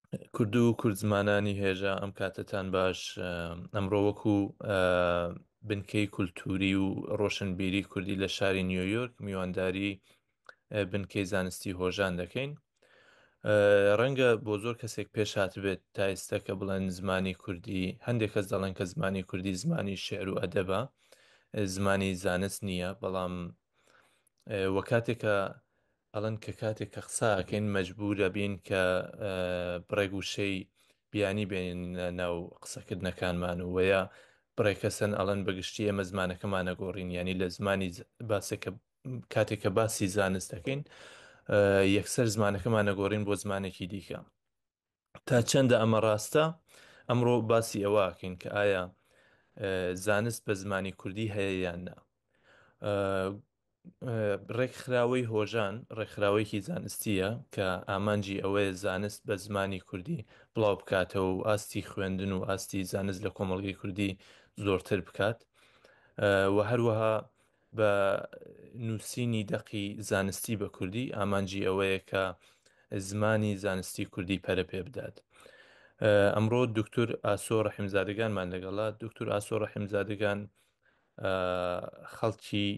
کورد و کورد زمانانی هێژە ئەم کاتتان باش. ئەمڕۆ وەکو بنکەی کولتوری و ڕۆشنبیری کوردی لە شاری نیویۆرک میوانداری بنکەی زانستی هۆژان دەکەین. ڕەنگە بۆ زۆر کەسێک پێش هاتبێت تا ئێستا کە بڵێن زمانی کوردی، هەندێک کەس دەڵێن کە زمانی کوردی زمانی شێعر و ئەدەبە، زمانی زانست نییە. بەڵام وە کاتێکە ئەڵەن کە کاتێک کە قساکەین مەجبورە بین کە بڕێک وشەی بیانی بێنین ناو قسەکردنەکانمان و وەیە بڕێکەسەن ئەڵەن بەگشتی ئێمە زمانەکەمانە گۆڕین، ینی لە زمانی باسێکە کاتێککە باسی زانست دەکەین یەکسەر زمانەکەمانە گۆڕین بۆ زمانێکی دیکە. تا چەندە ئەمە ڕاستە، ئەمڕۆ باسی ئەوەکەین کە ئایا زانست بە زمانی کوردی هەیە یان نا. ڕێکخراوەی هۆژان ڕێکخراوەیەکی زانستیە کە ئامانجی ئەوەیە زانست بە زمانی کوردی بڵاو بکاتەوە و ئاستی خوێندن و ئاستی زانست لە کۆمەڵگەی کوردی زۆرتر بکات و هەروەها بە نووسینی دەقی زانستی بە کوردی ئامانجی ئەوەیە کە زمانی زانستی کوردی پەرە پێ بدات. ئەمڕۆ دکتۆر ئاسۆ ڕەحیمزادەگانمان لەگەڵا. دکتۆر ئاسۆ ڕەحیمزادەگان خەڵکی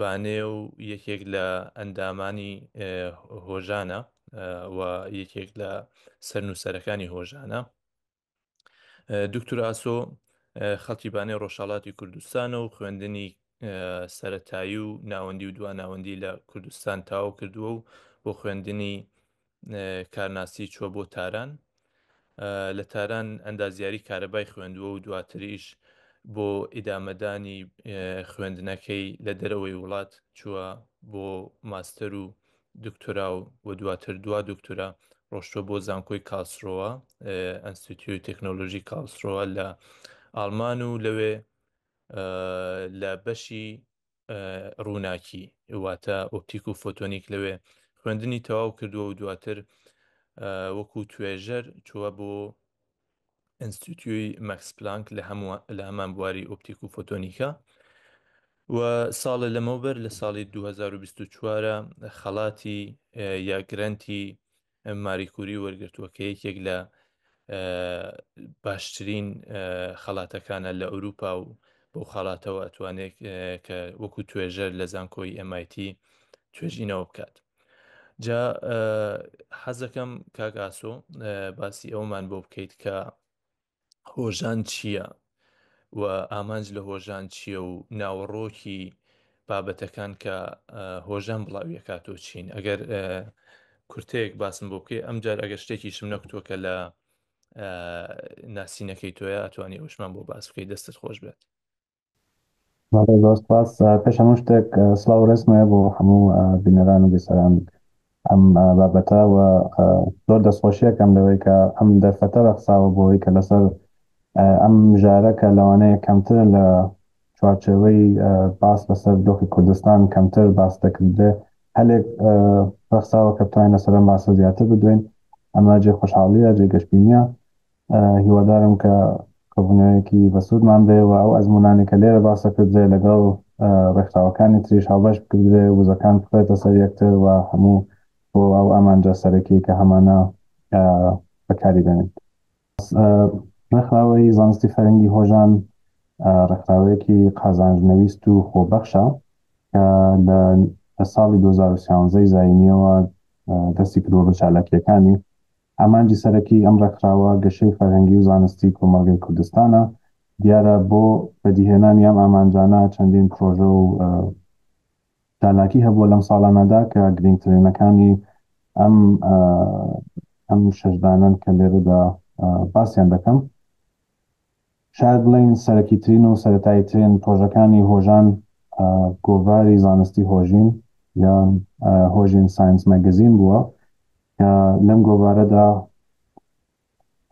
بانێ و یەکێک لە ئەندامانی هۆژانە و یەکێک لە سەرنووسەرەکانی هۆژانە. دکتۆر ئاسۆ خەڵکی بانێ ڕۆژهەڵاتی کوردستانە و خوێندنی سەرەتایی و ناوەندی و دواناوەندی لە کوردستان تاوا کردووە و بۆ خوێندنی کارناسی چووە بۆ تاران. لە تاران ئەندازیاری کارەبای خوێندووە و دواتریش بۆ ئیدامەدانی خوێندنەکەی لە دەرەوەی وڵات چووە بۆ ماستەر و دکتۆرا و دواتر دوا دکتۆرا ڕۆشتووە بۆ زانکۆی کالسڕۆوە، ئەنستیتیۆی تەکنۆلۆژی کالسڕۆوە لە ئاڵمان و لەوێ لە بەشی ڕووناکی واتە ئۆپتیک و فۆتۆنیک لەوێ خوێندنی تەواو کردووە و دواتر وەکو توێژەر چووە بۆ ئینستیتیۆی مەکس پلانک لە هەمان بواری ئۆپتیک و فۆتۆنیکە و ساڵە لەمەوبەر لە ساڵی 2024 خەڵاتی یا گرنتی ماریکوری وەرگرتووە کە یەکێک لە باشترین خەڵاتەکانە لە ئەوروپا و بۆ خەڵاتەوە ئەتوانێت کە وەکو توێژەر لە زانکۆی MIT توێژینەوە بکات. جا حەزەکەم کاک ئاسۆ باسی ئەومان بۆ بکەیت کە هۆژان چییە و ئامانج لە هۆژان چییە و ناوەڕۆکی بابەتەکان کە هۆژان بڵاویەکاتۆ چین. ئەگەر کورتەیەک باسم بۆ بکەی ئەمجار ئەگەر شتێکی شم نەکوتووە کە لە ناسینەکەی تۆیە ئەتوانی ئەوشمان بۆ باس بکەی، دەستت خۆش بێت. زۆر سپاس. پێش هەموو شتێک سڵاو و ڕێزمەیە بۆ هەموو بینەران و بیسەران ئەم بابەتە و زۆر دەستخۆشیەکەم لەوەی کە ئەم دەرفەتە ڕەخساوە بۆەوەی کە لەسەر ئەم ژارەکە لەوانەیە کەمتر لە چوارچێوەی باس لەسەر دۆخی کوردستان کەمتر باس دەکردێ هەلێک ڕەخساوە کە بتوانین لەسەر ئەم باسە زیاتر بدوین. ئەمە جێ خۆشحاڵیە، جێ گەشتبینیە. هیوادارم کە کۆبوونەوەیەکی بەسوودمان بێ و ئەو ئەزمونانی کە لێرە باسە کردرێ لەگەڵ ڕێکخراوەکانی تریش هەڵبەش بکردرێ، وزەکان بخوێتە سەر یەکتر و هەموو بۆ ئەو ئامانجە سەرەکی کە هەمانە بەکاری بێنین. ڕێکخراوەی زانستی فەرهەنگی هۆژان ڕێکخراوەیەکی قازانجنەویست و خۆبەخشە کە لە ساڵی 2013 زاینیەوە دەستی کردووە بە چالاکیەکانی. ئامانجی سەرەکی ئەم ڕێکخراوە گەشەی فەرهەنگی و زانستی کۆمەڵگەی کوردستانە. دیارە بۆ بەدیهێنانی ئەم ئامانجانە چەندین پرۆژە و چالاکی هەبووە لەم ساڵانەدا کە گرنگترینەکانی ئەم شەشدانن کە لێرەدا باسییان دەکەم. شاید بڵین سەرەکیترین و سەرەتاییترین پرۆژەکانی هۆژان گۆڤاری زانستی هۆژین یان هۆژین ساینس مەگەزین بووە کە لەم گۆڤارەدا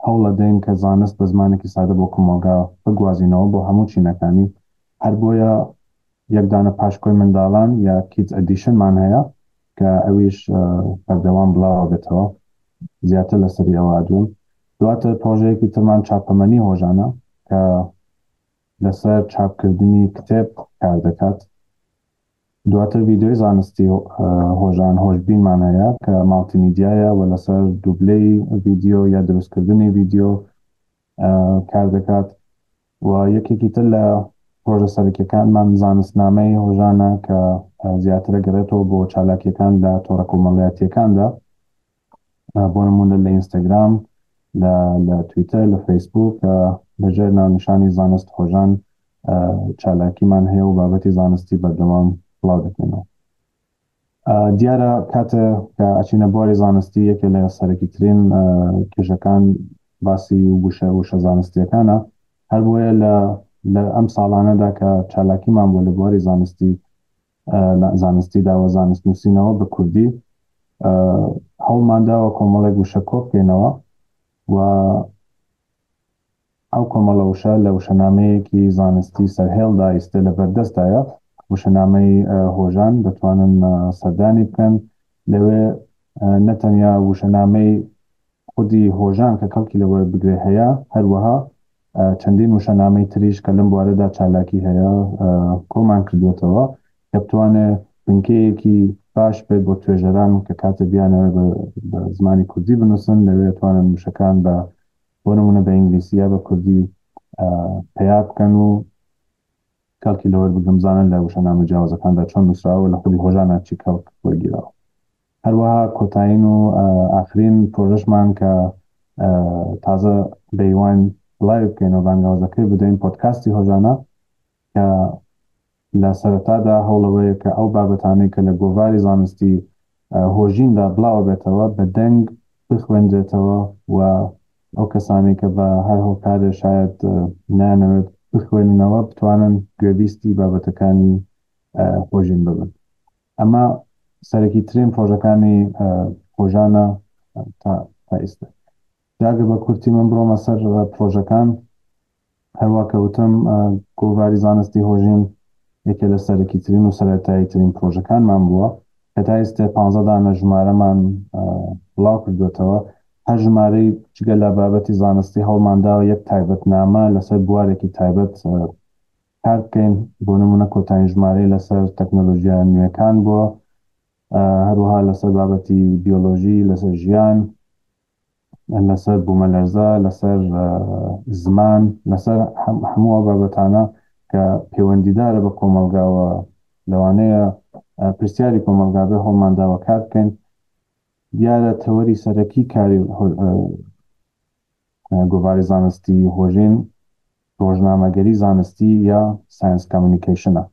هەوڵ دەدەین کە زانست بە زمانێکی سادە بۆ کۆمەلگا بگوازینەوە بۆ هەموو چینەکانی. هەر بۆیە یەکدانە پاشکۆی منداڵان یا کیدز ئەدیشنمان هەیە کە ئەویش بەردەوام بڵاوە بێتەوە، زیاتر لەسەری ئەوە ئادوون. دواتر پرۆژەیەکی ترمان چاپەمەنی هۆژانە کە لەسەر چاپکردنی کتێب کار دەکات. دواتر ڤیددیۆی زانستی هۆژان هۆشببینمان هەیە کە ماڵتیمیدیایە و لەسەر دووبلەی ڤیددیۆ یا دروستکردنی ڤیددیۆ کار دەکات و یەکێکی تر لە پرۆژە سەرەکیەکانمان زانستنامەی هۆژانە کە زیاترە گەڕێتەوە بۆ چالاکیەکان لە تۆڕە کۆمەڵایەتیەکاندا بۆ نمونە لە ئینستاگرام لە تویتر لە فەیسبوک لەژێر ناونیشانی زانست هۆژان چالاکیمان هەیە و بابەتی زانستی بەردەوام بڵاو دەکەینەوە. دیارە کاتە کە ئەچینە بۆری زانستی یەکێ لە سەرەکیترین کێژەکان باسی وشە زانستیەکانە هەر بۆیە لە ئەم ساڵانەدا کە چالاکیمان بۆ لە بۆری زانستیدا و زانست نووسینەوە بە کوردی هەوڵمانداوە کۆمەڵێک وشە کۆ بکەینەوە و ئەو کۆمەڵە وشە لە وشەنامەیەکی زانستی سەرهێڵدا ئیسێ لە بەردەستایە وشەنامەی هۆژان دەتوانن سەردانی بکەن لەوێ نەتەنیا وشەنامەی خودی هۆژان کە کەڵکی لەوە بگرێ هەیە هەروەها چەندین وشەنامەی تریش کە لەم بوارەدا چالاکی هەیە کۆمان کردوێتەوە کە بتوانێ بنکەیەکی باش بێت بۆ توێژەران کە کاتە بیانەوە بە زمانی کوردی بنووسن لەوێ توانن وشەکان بۆ نمونە بە ئینگلیسی یا بە کوردی پیا بکەن و کەڵکی لەوە بگەمزانن لە وشەنامە جیاوازەکاندا چۆن نووسراوە لە خودی هۆژانە چی کەڵک وەرگیراوە. هەروەها کۆتایین و ئاخرین پرۆژەشمان کە تازە بەیوان بڵاوی بکەینەوە بانگاوازەکەی بدەین پۆدکاستی هۆژانە کە لە سەرەتادا هەوڵەوەیە کە ئەو بابەتانەی کە لە گۆڤاری زانستی هۆژیندا بڵاوە بێتەوە بە دەنگ بخوێنرێتەوە و ئەو کەسانی کە بە هەر هۆکارێ شاید نانەوێت بخوێننەوە بتوانن گوێبیستی بابەتەکانی هۆژین ببن. ئەمە سەرەکی ترین پرۆژەکانی هۆژانە تا ئێستا. جاگە بە کورتی من بڕۆمە سەر پرۆژەکان هەروە کەوتم گۆڤاری زانستی هۆژین یەکێ لە سەرەکی ترین و سەرەتایی ترین پرۆژەکانمان بووە کە تا ئێستا 15 دانە ژمارەمان بڵاو کردوێتەوە. هەر ژمارەی جگە لە بابەتی زانستی هەوڵمانداوە یەک تایبەتنامە لەسەر بوارێکی تایبەت کار بکەین بۆ نمونە کۆتایین ژمارەی لەسەر تەکنۆلۆژیا نوێەکان بووە هەروەها لەسەر بابەتی بیۆلۆژی لەسەر ژیان لەسەر بوومەلەرزە لەسەر زمان لەسەر هەموو بابەتانە کە پەیوەندیدارە بە کۆمەلگاوە لەوانەیە پرسیاری کۆمەلگابێ هەوڵمانداوە کار بکەین. دیارە تەوەری سەرەکی کاری گۆڤاری زانستی هۆژین ڕۆژنامەگەری زانستی یا ساینس کۆمیونیکیشنە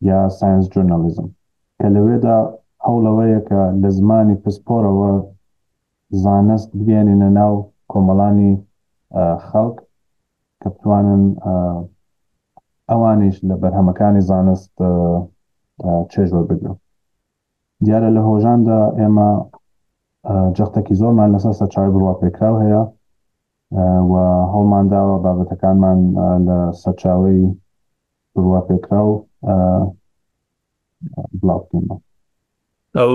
یا ساینس جورنالیزم کە لەوێدا هەوڵەوەیە کە لە زمانی پسپۆرەوە زانست بگەێنێنە ناو کۆمەڵانی خەڵک کە بتوانن ئەوانیش لە بەرهەمەکانی زانست چێژ وەربگرن. دیارە لە هۆژاندا ئێمە جەختێکی زۆرمان لەسەر سەرچاوی بڕواپێکراو هەیە و هەوڵمانداوە بابەتەکانمان لە سەرچاوی بڕواپێکراو بڵاو بکەینەوە. ئەو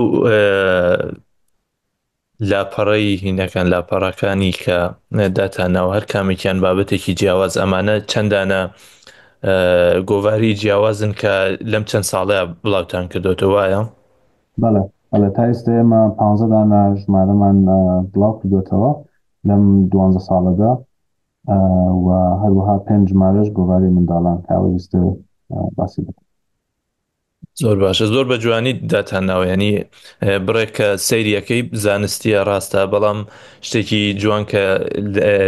لاپەڕەی هینەکان لاپەڕەکانی کە داتانەوە هەر کامێکیان بابەتێکی جیاواز ئەمانە چەندانە گۆڤاری جیاوازن کە لەم چەند ساڵەیە بڵاوتان کردوتەوە وایە؟ بەڵێ تا ئێستا ئێمە 15 دانە ژمارەمان بڵاو کردوێتەوە لەم 12 ساڵەدا و هەروەها 5 ژمارەش گۆڤاری منداڵان کاوەویستە باسی بکەن. زۆر باشە زۆر بە جوانی داتانناوە ینی بڕێکە سەیریەکەی زانستیە ڕاستە بەڵام شتێکی جوان کە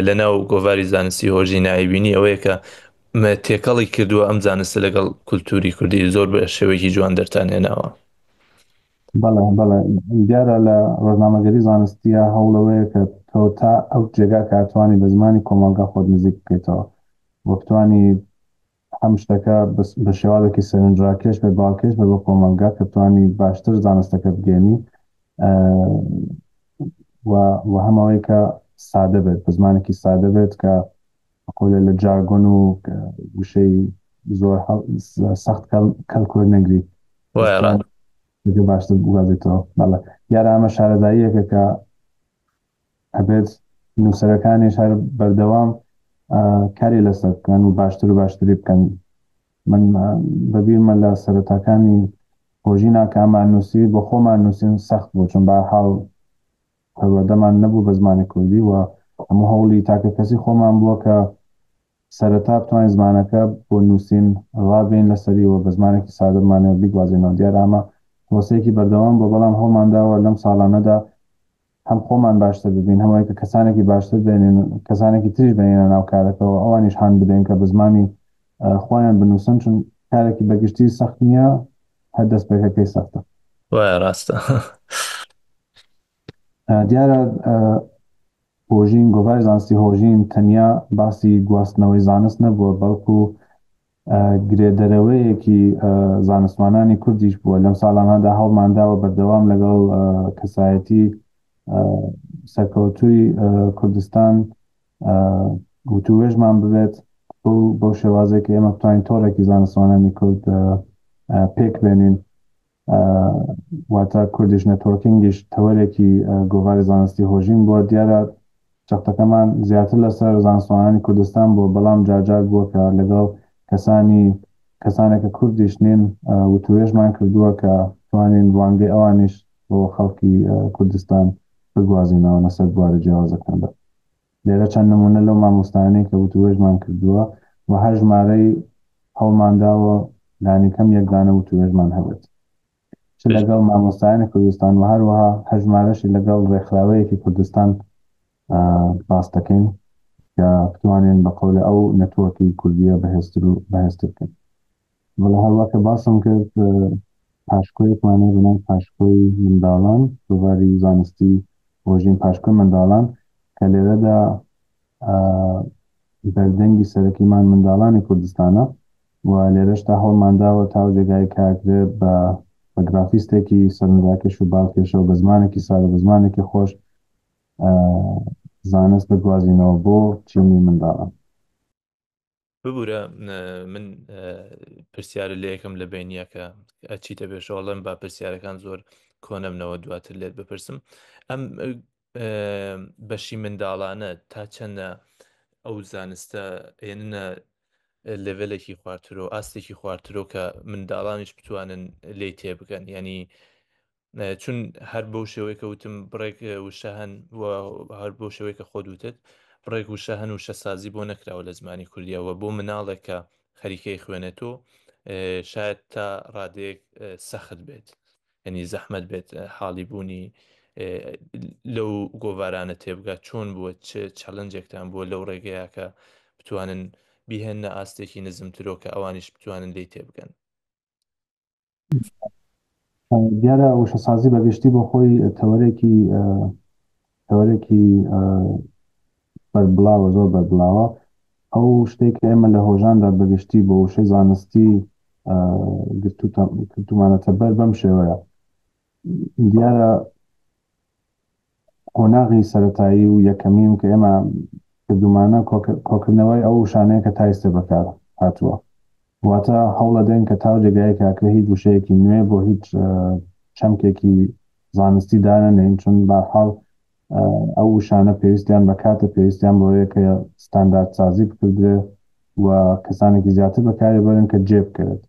لەناو گۆڤاری زانستی هۆژی نایبینی ئەوەیە کە تێکەڵی کردووە ئەم زانستە لەگەڵ کولتوری کوردی زۆر بە شێوەیەکی جوان دەرتانێناوە. بەڵێ دیارە لە ڕۆژنامەگەری زانستیە هەوڵەوەیە کە تۆ تا ئەو جێگا کاتوانی بە زمانی کۆمەلگا خۆت نزیک بکەیتەوە وەکتوانی هەم شتەکە بە شێوازێکی سەرنجڕاکێش بێ باڵکێش بە بۆ کۆمەلگا کە بتوانی باشتر زانستەکە بگەێنی و هەمەوەی کە سادە بێت بە زمانێکی سادە بێت کە قۆلێ لە جارگۆن و وشەی زۆر سەخت کەلکوێر نەگری باشتر بگوازیتەوە. بەڵێ یارە ئەمە شارەزاییەکە کە هەبێت نووسەرەکانیش هەر بەردەوام کاری لەسەر بکەن و باشتری بکەن. من بەبیرمە لە سەرەتاکانی هۆژینا کە ئەمان نووسی بۆ خۆمان نووسین سەخت بوو چون بەرحاڵ پەروەردەمان نەبوو بە زمانی کوردی و هەموو هەوڵی تاکە کەسی خۆمان بووە کە سەرەتا بتوانین زمانەکە بۆ نووسین ڕابین لەسەریەوە بە زمانێکی سادەمانەوە بیگوازینەوە دیارە ئەمە پرۆسەیەکی بەردەوام بۆ بەڵام هەوڵمانداوە لەم ساڵانەدا هەم خۆمان باشتر ببین هەمووی کە کەسانێکی باشتر بێنین کەسانێکی تریش بێنینە ناو کارەکەەوە ئەوانیش هاان بدەین کە بە زمانی خۆیان بنووسن چون کارێکی بەگشتی سەخت نییە هەر دەست پێکەکەی سەختە وایە ڕاستە. دیارە هۆژین گۆڤاری زانستی هۆژین تەنیا باسی گواستنەوەی زانست نەبووە بەڵکو گرێدەرەوەیەکی زانستوانانی کوردیش بووە لەم ساڵانەدا هەڵمانداوە بەردەوام لەگەڵ کەسایەتی سەرکەوتووی کوردستان وتوێژمان ببێت بۆ شێوازێک ئێمە بتوانین تۆڕێکی زانستوانانی کورد پێک بێنین واتە کوردیش نەتۆرکینگیش تەوەرێکی گۆڤاری زانستی هۆژین بووە دیارە چەختەکەمان زیاتر لەسەر زانستوانانی کوردستان بووە بەڵام جاجار بووە کە لەگەڵ کەسانێکە کوردیش نین وتوێژمان کردووە کە توانین وانگەی ئەوانیش بۆ خەڵکی کوردستان بگوازینەوە لەسەر بوارە جیاوازەکاندا لێرە چەند نمونە لەو مامۆستایانەی کە وتوێژمان کردووە و هەر ژمارەی هەوڵمانداوە لانیکەم یەکدانە وتوێژمان هەبێت چ لەگەڵ مامۆستایانی کوردستان و هەروەها هەژمارەشی لەگەڵ ڕێکخراوەیەکی کوردستان باس دەکەین کە بتوانین بە قەولە ئەو نەتۆرکی کوردیە بەهێزتر و بەهێزتر بکەین بەڵە هەروەکە باسم کرد پاشکۆیەکمانێ بنام پاشکۆی منداڵان گۆڤاری زانستی هۆژین پاشکۆی منداڵان کە لێرەدا بەردەنگی سەرەکیمان منداڵانی کوردستانە و لێرەشتا هەوڵمانداوە تا جێگای کاکرێ بە گرافیستێکی سەرنجاکێش و باڵکێشەوە بە زمانێکی سادە بە زمانێکی خۆش زانست بگوازینەوە بۆ چینی منداڵان ببوورە من پرسیارە لە یەکەم لە بینیە کە ئەچیتە بێشەوەڵم با پرسیارەکان زۆر کۆنەمنەوە دواتر لێت بپرسم ئەم بەشی منداڵانە تا چەندە ئەو زانستە ئێنە لێڤلێکی خواردترۆ ئاستێکی خواردترۆ کە منداڵانیش بتوانن لێ تێبگەن ینی چون هەر بەو شێوەیە کە وتم بڕێک وشە هەن هەر بۆ شێوەیە کە خۆت وتت بڕێک وشە هەن وشە سازی بۆ نەکراوە لە زمانی کوردیەوە بۆ مناڵێک کە خەریکەی خوێنێتەوە شاید تا ڕادەیەک سەخت بێت ینی زەحمەت بێت حاڵی بوونی لەو گۆڤارانە تێبگات چۆن بووە چەلەنجێکتان بووە لەو ڕێگەیە کە بتوانن بیهێنە ئاستێکی نزمترۆ کە ئەوانیش بتوانن لی تێبگەن دیارە وشەسازی بەگشتی بۆ خۆی تەوەرێکی بەربڵاوە زۆر بەربڵاوە ئەو شتێک ئێمە لە هۆژاندا بەگشتی بۆ وشەی زانستی گرتومانەتە بەر بەم شێوەیە دیارە قۆناغی سەرەتایی و یەکەمیم کە ئێمە کردومانە کۆکردنەوەی ئەو شانەیە کە تایستە بەکار هاتووە واتە هەوڵە دێن کە تاو جێگایە کاکرە هیچ وشەیەکی نوێ بۆ هیچ چەمکێکی زانستی دانەنێن چون بەحاڵ ئەو شانە پێویستیان بە کاتە پێویستیان بۆیە کە ستاندارد سازی بکردێ و کەسانێکی زیاتر بەکاری بەرن کە جێ بکرێت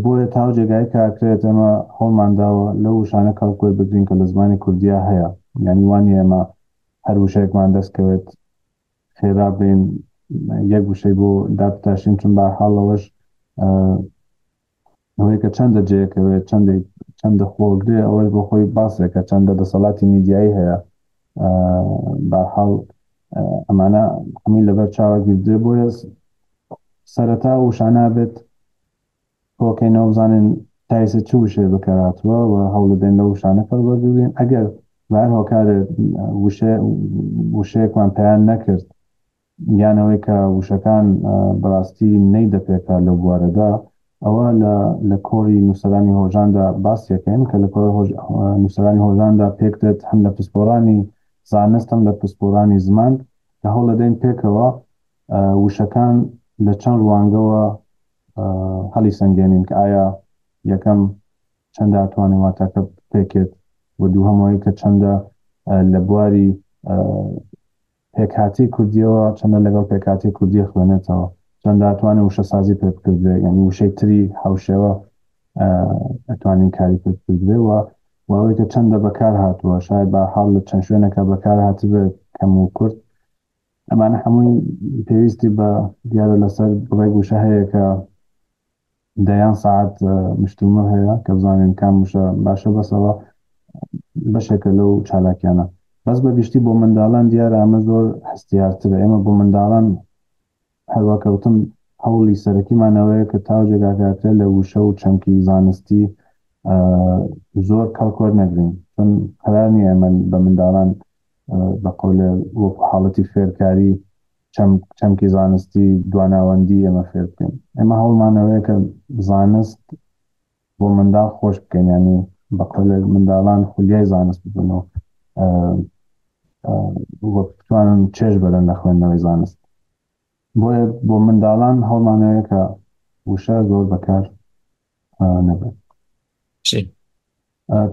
بۆیە تاو جێگای کاکرێت ئەمە هەڵمانداوە لەو شانە کەڵکۆی بگرین کە لە زمانی کوردیا هەیە یعنی وانی ئێمە هەر وشەیەکمان دەستکەوێت خێرا بین یەک وشەی بۆ دابتاشین چون بەحاڵەوەش ئەوەی کە چەندە جێکەوێت چەندە خۆگرێ ئەوەش بۆ خۆی باسێکە چەندە دەسەڵاتی میدیایی هەیە بەحاڵ ئەمانە هەمووی لەبەر چاوەگیردرێ بۆیە سەرەتا وشانە بێت بۆکەینەوە بزانین تایسە چ وشێ بەکارهاتووە و هەوڵ دێن لە وشانە پەروەردەبین ئەگەر بەهەر هۆکارێ وشەیەکمان پەیان نەکرد یانەوەی کە وشەکان بەڕاستی نەیدەپێکا لە بوارەدا ئەوە لە کۆری نووسەرانی هۆژاندا باسیەکەین کە لە کۆری نووسەرانی هۆژاندا پێکدێت هەم لە پسپۆرانی زانست هەم لە پسپۆرانی زمان کە هەوڵ دەدەین پێکەوە وشەکان لە چەند ڕوانگەوە هەڵی سەنگێنین کە ئایا یەکەم چەندە ئەتوانێت واتاکە پێکێت و دووهەمەوەی کە چەندە لە بواری پێکهاتی کوردیەوە چەندە لەگەڵ پێکهاتی کوردی خوێنێتەوە چەندە ئەتوانێت وشە سازی پێ بکردێت یعنی وشەی تری هاوشێوە ئەتوانین کاری پێ بکرێ و ئەوەی کە چەندە بەکار هاتووە شاید با حاڵ لە چەند شوێنەکە بەکار هاتبێت کەم و کورت ئەمانە هەمووی پێویستی بە دیارە لەسەر بڵێ گوشە هەیە کە دەیان ساعت مشتومە هەیە کە بزانین کام وشە باشە بەسەوە بەشێکە لەو چالاکیانە بەس بەگشتی بۆ منداڵان دیارە ئەمە زۆر هەستیارترە ئێمە بۆ منداڵان هەروەکەوتم هەوڵی سەرەکیمانەوەیە کە تاوجێگاکاترێ لە وشە و چەمکی زانستی زۆر کەڵکۆر نەگرین چون قرار نییە ئەمە بە منداڵان بە قەولێ وەکو حاڵەتی فێرکاری چەمکی زانستی دواناوەندی ئێمە فێر بکەین ئێمە هەوڵمانەوەیە کە زانست بۆ منداڵ خۆش بکەین ینی بە قەولێ منداڵان خولیای زانست ببنەوە بتوانن چێژ بەرن لە خوێندنەوەی زانست بۆیە بۆ منداڵان هەوڵمانەوەیە کە وشە زۆر بەکار نەبێت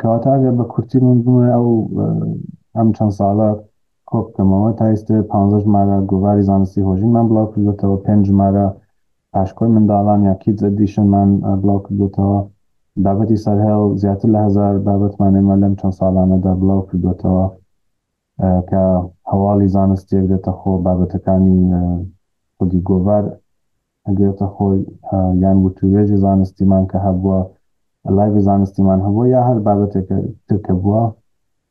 کەواتە ئەگەر بە کورتی من بمێ ئەو ئەم چەند ساڵە کۆ بکەمەوە تا ئێستا 15 ژمارە گۆڤاری زانستی هۆژینمان بڵاو کردوێتەوە 5 ژمارە پاشکۆی منداڵان یا کیدز ئەدیشنمان بڵاو کردوێتەوە بابەتی سەرهێڵ زیاتر لە 1000 بابەتمان ئێمە لەم چەند ساڵانەدا بڵاو کردوێتەوە کە هەواڵی زانستیەک دێتە خۆ بابەتەکانی خودی گۆڤار ئەگرێتە خۆی یان وتوێژی زانستیمان کە هەبووە لایڤی زانستیمان هەبووە یا هەر بابەتێکە ترکە بووە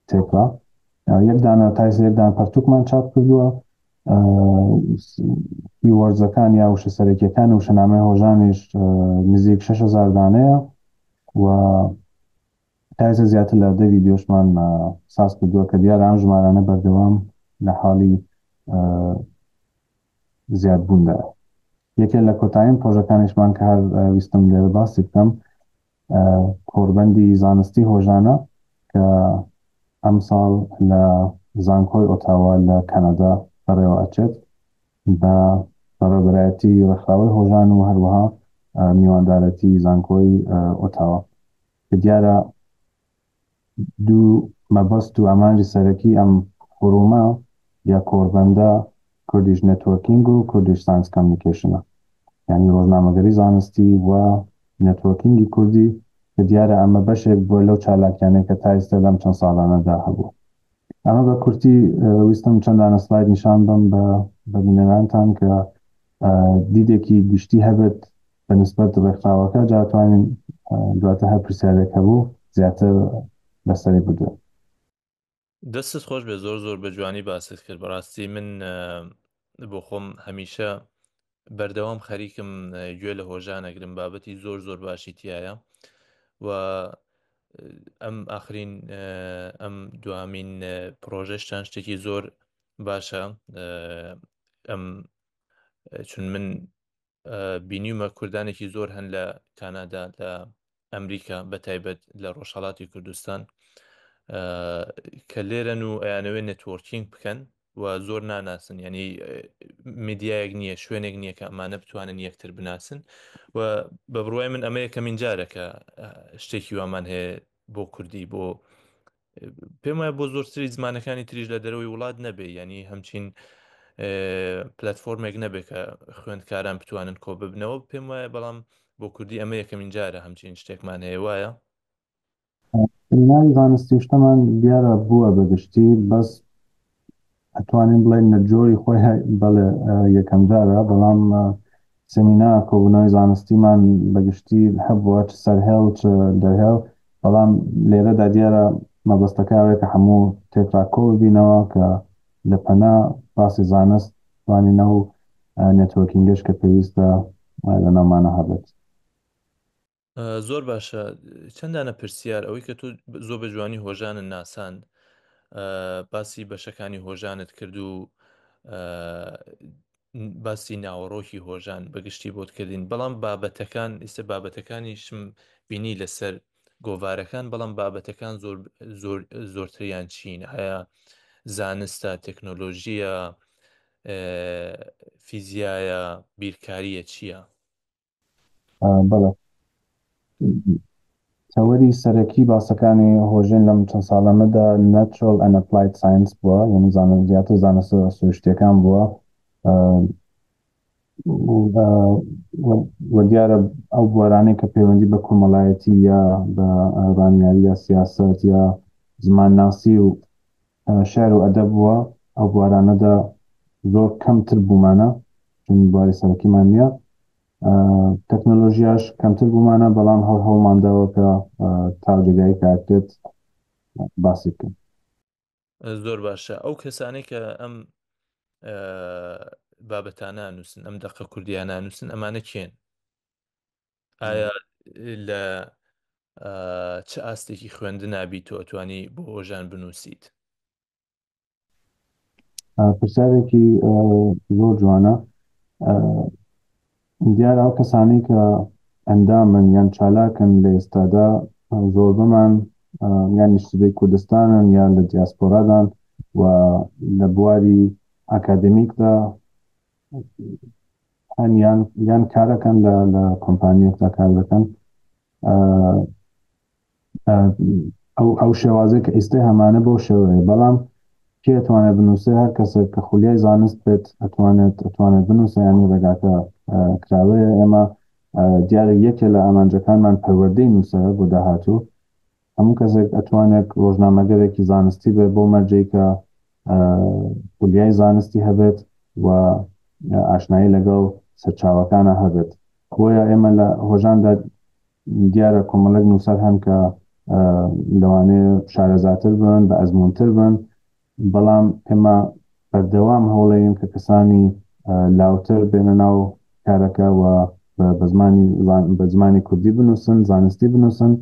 تێکڵا یەکدانە تایسە یەکدان پەرتووکمان چاپ کردووە وەرزەکان یا وشە سەرەکیەکان و شەنامەی هۆژانیش نزیک 6,000 دانەیە و تایسە زیاتر لە 10 ڤیدیۆشمان ساز کردووە کە دیارە ئەم ژمارانە بەردەوام لە حاڵی زیادبووندا یەکێک لە کۆتایین پرۆژەکانیشمان کە هەر ویستم لێرە باسی بکەم کۆربەندی زانستی هۆژانە کە ئەم ساڵ لە زانکۆی ئۆتاوا لە کەنەدا بەڕێوە ئەچێت بە بەڕێوەبەرایەتی ڕێکخراوەی هۆژان و هەروەها میواندارەتی زانکۆی ئۆتاوا کە دیارە دوو مەبەست و ئامانجی سەرەکی ئەم فۆرومە یا کۆربەندە کوردیش نێتوەرکینگ و کوردیش ساینس کۆمیونیکیشنە یعنی ڕۆژنامەگەری زانستی و نێتوەرکینگی کوردی کە دیارە ئەمە بەشێک بۆ لەو چالاکیانەیە کە تا ئێستا لەم چەند ساڵانەدا هەبوو ئەمە بە کورتی ویستم چەندانە سلاید نیشان بم بە بینەرانتان کە دیدێکی گشتی هەبێت بەنسبەت ڕێکخراوەکە جاتوانین دواتە هەر پرسیارێک هەبوو زیاتر بەسەری بدوێت دەستت خۆش بێ زۆر زۆر بە جوانی باست کرد بەڕاستی من بۆ خۆم هەمیشە بەردەوام خەریکم گوێ لە هۆژانەگرم بابەتی زۆر زۆر باشی تایە و ئەم ئاخرین ئەم دوامین پرۆژەشتان شتێکی زۆر باشە ئەم چون من بینیمە کوردانێکی زۆر هەن لە کانادا لە ئەمریکا بەتایبەت لە ڕۆژهەڵاتی کوردستان کە لێرەن و ئەیانەوێ نێتوەرکینگ بکەن و زۆر ناناسن ینی میدیایەک نییە شوێنێک نییە کە ئەمانە بتوانن یەکتر بناسن و بە بڕوای من ئەمە یەکەمین جارێکە شتێکی وامان هەیە بۆ کوردی بۆ پێم وایە بۆ زۆرتری زمانەکانی تریش لە دەرەوەی وڵات نەبێ ینی هەمچین پلەتفۆرمێک نەبێت کە خوێندکاران بتوانن کۆ ببنەوە پێم وایە بەڵام بۆ کوردی ئەمە یەکەمین جارە هەمچین شتێکمان هەیە وایە سمیناری زانستی شتەمان دیارە بووە بەگشتی بەس ئەتوانین بڵێن لە جۆری خۆی بەڵێ یەکەم جارە بەڵام سمینار کۆبوونەوەی زانستیمان بەگشتی هەبووە چ سەرهێڵ چ دەرهێڵ بەڵام لێرەدا دیارە مەبەستەکەوێت کە هەموو تێکرا کۆ ببینەوە کە لە پەنا باسی زانست توانینە و نێتوەرکینگەش کە پێویستە لە ناومانە هەبێت زۆر باشە چەندانە پرسیار ئەوەی کە تۆ زۆر بە جوانی هۆژانن ناساند باسی بەشەکانی هۆژانت کرد و باسی ناوەڕۆکی هۆژان بەگشتی بۆت کردین بەڵام بابەتەکان ئێستا بابەتەکانیشم بینی لەسەر گۆڤارەکان بەڵام بابەتەکان زۆرتریان چین هەیە زانستە تەکنۆلۆژیە فیزیایە بیرکاریە چییە؟ بەڵێ تەوەری سەرەکی باسەکانی هۆژین لەم چەند ساڵەمەدا natural and applied science بووە یعنی زیاتر زانستە سروشتیەکان بووە و دیارە ئەو بوارانەی کە پەیوەندی بە کۆمەڵایەتی یا بە ڕانیاری یا سیاست یا زمان ناسی و شعر و ئەدەب بووە ئەو بوارانەدا زۆر کەمتر بوومانە چون بواری سەرەکیمان نییە تەکنۆلۆژیاش کەمتر بوومانە بەڵام هەڵمانداوە کە تاجگای کارکرێت باسی بکەین. زۆر باشە. ئەو کەسانەی کە ئەم بابەتانە نووسن، ئەم دەقە کوردیانە نووسن، ئەمانە کێن؟ ئایا لە چه ئاستێکی خوێندن نابی تۆ ئەتوانی بۆ هۆژان بنووسیت؟ پرسیارێکی زۆر جوانە. دیارە ئەو کەسانی کە ئەندامن یان چالاکن لە ئێستادا زۆر بمان یان نیشتبەی کوردستانن یان لە دیاسپۆرادان و لە بواری ئاکادمیکدا یان کارەکەن لە کۆمپانیەکدا کار دەکەن. ئەو شێوازەیە کە ئێستای هەمانە بۆ شێوەیە بەڵام کێ ئەتوانێت بنووسێ؟ هەر کەسێک کە خولیای زانست بێت ئەتوانێت بنووسە ینی ڕێگاکە کراوەیە. ئێمە دیارە یەکێ لە ئامانجەکانمان پەروەردەی نووسە بۆ داهاتوو. هەموو کەسێک ئەتوانێت ڕۆژنامەگەرێکی زانستی بێت بۆ مەرجەی کە خولیای زانستی هەبێت و ئاشنایی لەگەڵ سەرچاوەکانە هەبێت. بۆیە ئێمە لە هۆژاندا دیارە کۆمەڵێک نووسەر هەن کە لەوانەیە شارەزاتر بن بە ئەزمونتر بن بەڵام ئێمە بەردەوام هەوڵەیەن کە کەسانی لاوتر بێنە ناو کارەکە و بە زمانی کوردی بنووسن زانستی بنووسن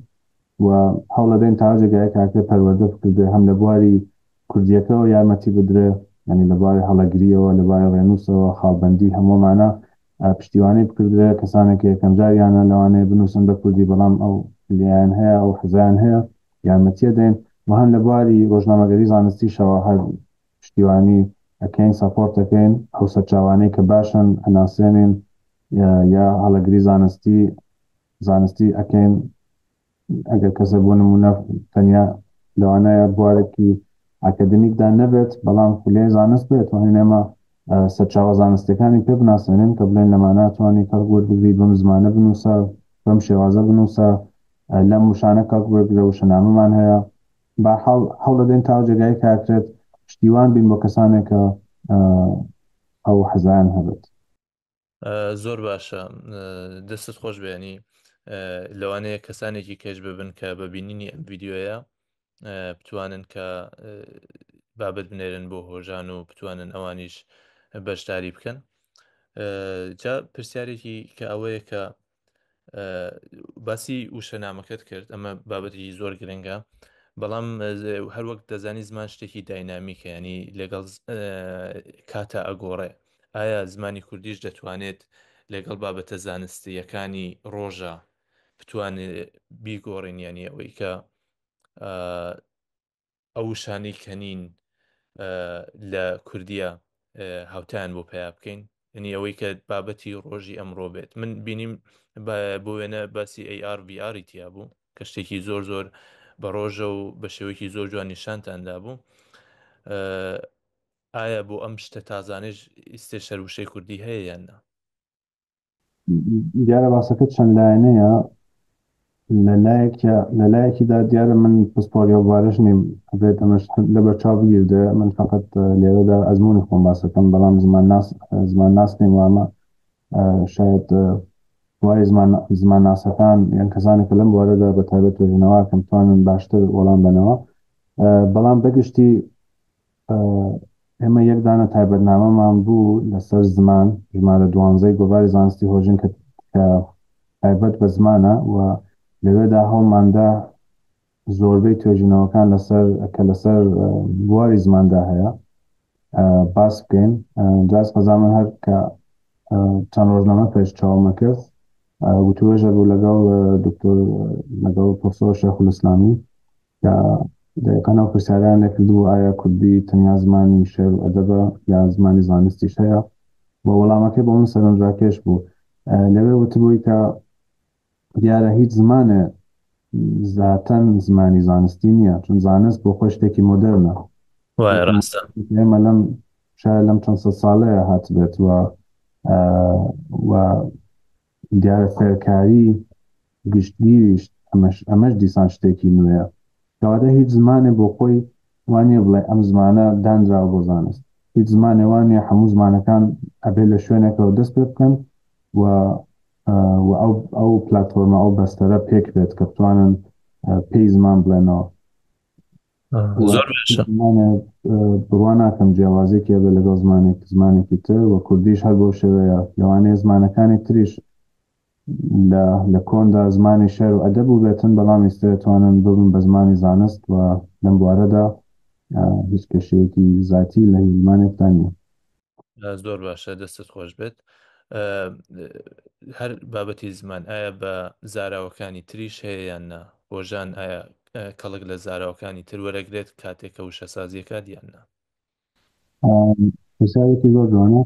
و هەوڵەدەین تا جێگایە کاکە پەروەردە بکردێ هەم لە بواری کوردیەکەەوە یارمەتی بدرێ ینی لە بواری هەڵەگریەوە لە بواری ڕێنووسەوە خاڵبەندی هەمومانە پشتیوانی بکردرێ کەسانێک یەکەم جاریانە لەوانەیە بنووسن بە کوردی بەڵام ئەو لیان هەیە ئەو حزیان هەیە یارمەتیە دێن و هەم لە بواری ڕۆژنامەگەری زانستی شەوە هەر پشتیوانی ئەکەین ساپۆرت دەکەین ئەو سەرچاوانەی کە باشن ئەناسێنین یا هەڵەگری زانستی ئەکەین. ئەگەر کەسە بۆ نمونە تەنیا لەوانەیە بوارێکی ئاکادمیکدا نەبێت بەڵام خولیای زانست بێت و هێنێمە سەرچاوە زانستیەکانی پێ بناسێنین کە بڵێن لەمانە ناتوانانی کەڵگوەربگری بەم زمانە بنووسە بەم شێوازە بنووسە لەم وشانە کەڵگوەرگرە وشەنامەمان هەیە. بەحاڵ هەوڵەدەین تا جێگای کاکرێت پشتیوان بین بۆ کەسانێکە ئەو حەزایان هەبێت. زۆر باشە، دەستت خۆش بێنی لەوانەیە کەسانێکی کەش ببن کە بەبینینی ئەم ڤیددیۆیە بتوانن کە بابەت بنێرن بۆ هۆژان و بتوانن ئەوانیش بەشداری بکەن. جا پرسیارێکی کە ئەوەیە کە باسی وشەنامەکەت کرد، ئەمە بابەتی زۆر گرنگە بەڵام هەر وەک دەزانی زمان شتێکی داینامیکە ینی لەگەڵ کاتە ئەگۆڕێ. ئایا زمانی کوردیش دەتوانێت لەگەڵ بابەتە زانستیەکانی ڕۆژە بتوانێت بیگۆڕینیانی ئەوەی کە ئەو شانەی کەنین لە کوردیە هاوتان بۆ پیا بکەین ینی ئەوەی کە بابەتی ڕۆژی ئەمڕۆ بێت. من بینیم بۆ وێنە باسی AR/VR تیا بوو کە شتێکی زۆر زۆر بە ڕۆژە و بە شێوەیەکی زۆر جوان نیشانتاندا بوو. ئایا بۆ ئەم شتە تازانش ئیسێ شەروشەی کوردی هەیە یاننا؟ دیارە باسەکە چەند لایەنەیە لەلایەکیدا دیارە من پسپۆریە بارش نیم بێت ئەمەش لە بەرچاو بگیردە من فقط لێرەدا ئەزمموی خۆم باسەکەم بەڵام زمان ناسنیم وامە شاید وای زمان ناسەکان یان کەسانی کە لەم بوارەدا بە تایبەت توێژنەوە کەم توانن باشتر وەڵام بنەوە. بەڵام بەگشتی ئێمە یەکدانە تایبەتنامەمان بوو لەسەر زمان ژمارە 12 گۆڤاری زانستی هۆژین کە تایبەت بە زمانە و لەوێدا هەڵماندا زۆربەی توێژینەوەکان لەسەر بواری زماندا هەیە باس بکەین. جاز قەزامن هەر کە چەند ڕۆژنامە پێش چاومە کرد وتوێژە بوو لەگەڵ دکتۆر لەگەڵ پرۆفسۆر شێخولئیسلامی کە دەیقەنەوە پرسیاریان لێکردبوو ئایا کوردی تەنیا زمانی شێعر و ئەدەبە یا زمانی زانستیش هەیە بۆ وەڵامەکەی بۆ من سەرنجڕاکێش بوو. لەوێ وتبووی کە دیارە هیچ زمانێ زاتەن زمانی زانستی نییە چون زانست بۆ خۆی شتێکی مۆدەرنە. وای ڕاستە. ئێمە شاید لەم چەند سەد ساڵەیە هات بێت و و دیارە فێرکاری گشتگیریش ئەمەش دیسان شتێکی نوێیە کەواتە هیچ زمانێ بۆ خۆی وانە بڵێ ئەم زمانە دانراوە بۆ زانست هیچ زمانێ وانە هەموو زمانەکان ئەبێ لە شوێنێکەوە دەست پێ بکەن و ئەو پلتفۆرمە ئەو بەستەرە پێک بێت کە بتوانن پێی زمان بڵێنەوە و زۆر باشە. زمانە بڕوا ناکەم جیاوازێکی هەبێت لەگەڵ زمانێکی تر و کوردیش هەر بۆ شێوەیە لەوانەیە زمانەکانی تریش لە کۆندا زمانی شێر و ئەدەب و بێتن بەڵام ئێستا دەتوانن ببن بە زمانی زانست و لەم بوارەدا هیچ کێشەیەکی ذاتی لە هیلمانێکدا نیە. زۆر باشە، دەستت خۆش بێت. هەر بابەتی زمان ئایا بە زاراوەکانی تریش هەیە یان نا؟ هۆژان ئایا کەڵک لە زاراوەکانی تر وەرەگرێت کاتێکە وشەسازیەکە دیان نا؟ پرسیارێکی زۆر جوانە.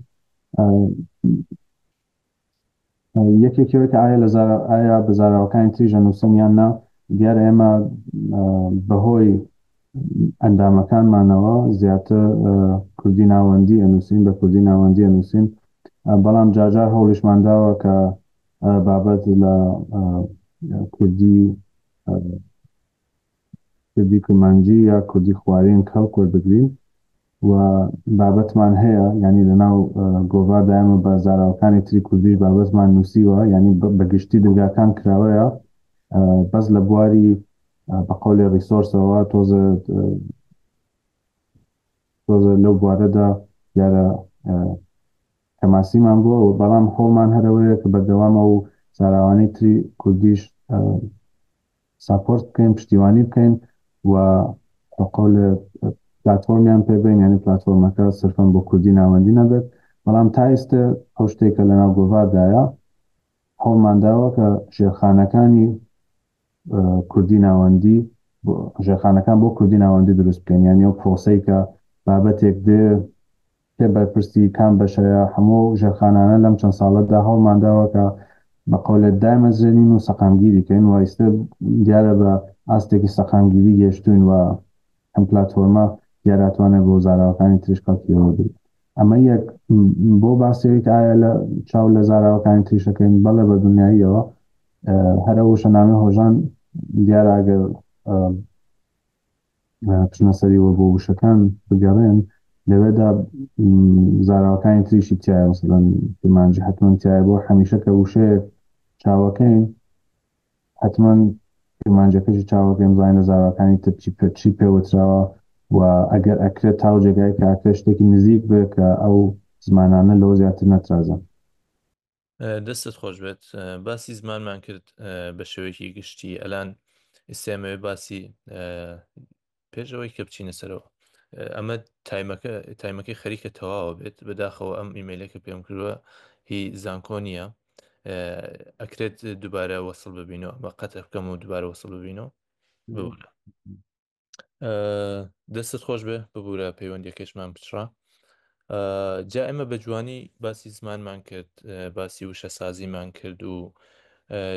یەکێکەوە کە ئایا بە زاراوەکانی تریژە نووسن یان نا دیارە ئێمە بەهۆی ئەندامەکانمانەوە زیاتر کوردی ناوەندی ئەنووسین بە کوردی ناوەندی ئەنووسین بەڵام جارجار هەوڵیشمانداوە کە بابەت لە کوردی کرمانجی یا کوردی خوارین کەڵک وەربگرین و بابەتمان هەیە ینی لەناو گۆڤاردا ئێمە بە زاراوەکانی تری کوردیش بابەتمان نووسیوە ینی بەگشتی دەرگاکان کراوەیە بەس لە بواری بە قەولی ریسۆرسەوە تۆزە لەو بوارەدا دیارە تەماسیمان بووە و بەڵام هەوڵمان هەرەوەیە کە بەردەوامە و زاراوانەی تری کوردیش ساپۆرت بکەین پشتیوانی بکەین و بەقەول پلتفۆرمیان پێبین یعنی پلتفۆرمەکە سرفەن بۆ کوردی ناوەندی نەبێت بەڵام تا ئێستا ئەو شتێکە لەناو گۆڤاردایە هەوڵمانداوە کە ژێرخانەکانی کوردی ناوەندی ژێرخانەکان بۆ کوردی ناوەندی دروست بکەین یعنی ئەو پرۆسەی کە بابەتێک دێ پێ بەرپرسی کام بەشەیە هەموو ژێرخانانە لەم چەند ساڵەتدا هەوڵمانداوە کە بە قەولێت دامەزرێنین و سەقامگیریکەین و ئێستا دیارە بە ئاستێکی سەقامگیری گەشتوین و ئەم پلتفۆرمە دیاراتوانێت بۆ زاراوەکانی تریش کەڵکیەوە بێت ئەمە یەک بۆ باسیەوەی ئایا لە چاو لە زاراوەکانی تریشەکەین بەڵێ بە دنیاییەوە هەرە وشەنامەی هۆژان دیارە ئەگەر پشنەسەریوە بۆ وشەکان بگەڕێن لەوێدا زاراوەکانی تریشی تایە مثلەن کرمانجی حتمەن تایە بۆ هەمیشە کە وشەیەک چاوەکەین حتمەن کرمانجەکەشی چاوەکەین بزانین لە زاراوەکانی تر چی پێوتراوە و ئەگەر ئەکرێت تاو جێگای کە ئەکرێت شتێکی نزیک بێت کە ئەو زمانانە لەوە زیاتر نەترازن. دەستت خۆش بێت. باسی زمانمان کرد بە شێوەیەکی گشتی ئەلان ئێستامەوێ باسی پێشەوەی کە بچینە سەرەوە ئەمە تایمەکەی خەریکە تەواوە بێت بەداخەوە ئەم ئیممەیلەکە پێم کردووە هی زانکۆ نییە ئەکرێت دووبارە وەسڵ ببینەوە بە قەتە بکەم و دووبارە وەسڵ ببینەوە ببوورە. دەستت خۆش بێ ببوورە پەیوەندیەکەشمان بچڕە. جا ئێمە بە جوانی باسی زمانمان کرد باسی وشەسازیمان کرد و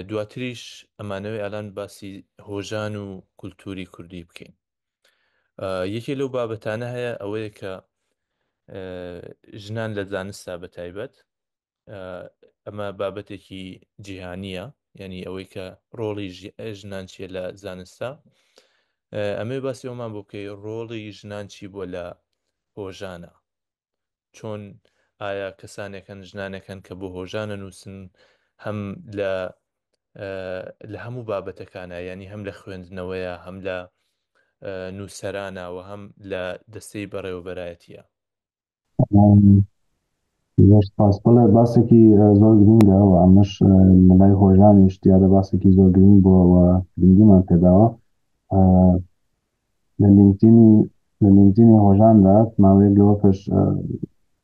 دواتریش ئەمانەوەی ئالان باسی هۆژان و کولتوری کوردی بکەین. یەکێ لەو بابەتانە هەیە ئەوەیە کە ژنان لە زانستا بە تایبەت ئەمە بابەتێکی جیهانیە یعنی ئەوەی کە ڕۆڵی ژنان چیە لە زانستا ئەمێ باسی ئەومان بۆ بکەی ڕۆڵی ژنان چی بۆ لە هۆژانە چۆن ئایا کەسانێکن ژنانەکەن کە بۆ هۆژانە نووسن هەم لە هەموو بابەتەکانە ینی هەم لە خوێندنەوەیە هەم لە نووسەرانەوە هەم لە دەستەی بەڕێوەبەرایەتیە. سپاس بڵێ باسێکی زۆر گرینگە و ئەمەش لە لای هۆژانیش دیارە باسێکی زۆر گرنگ بووە گرنگیمان پێداوە لە لینکدینی هۆژاندا ماوەیەک لەوە پێش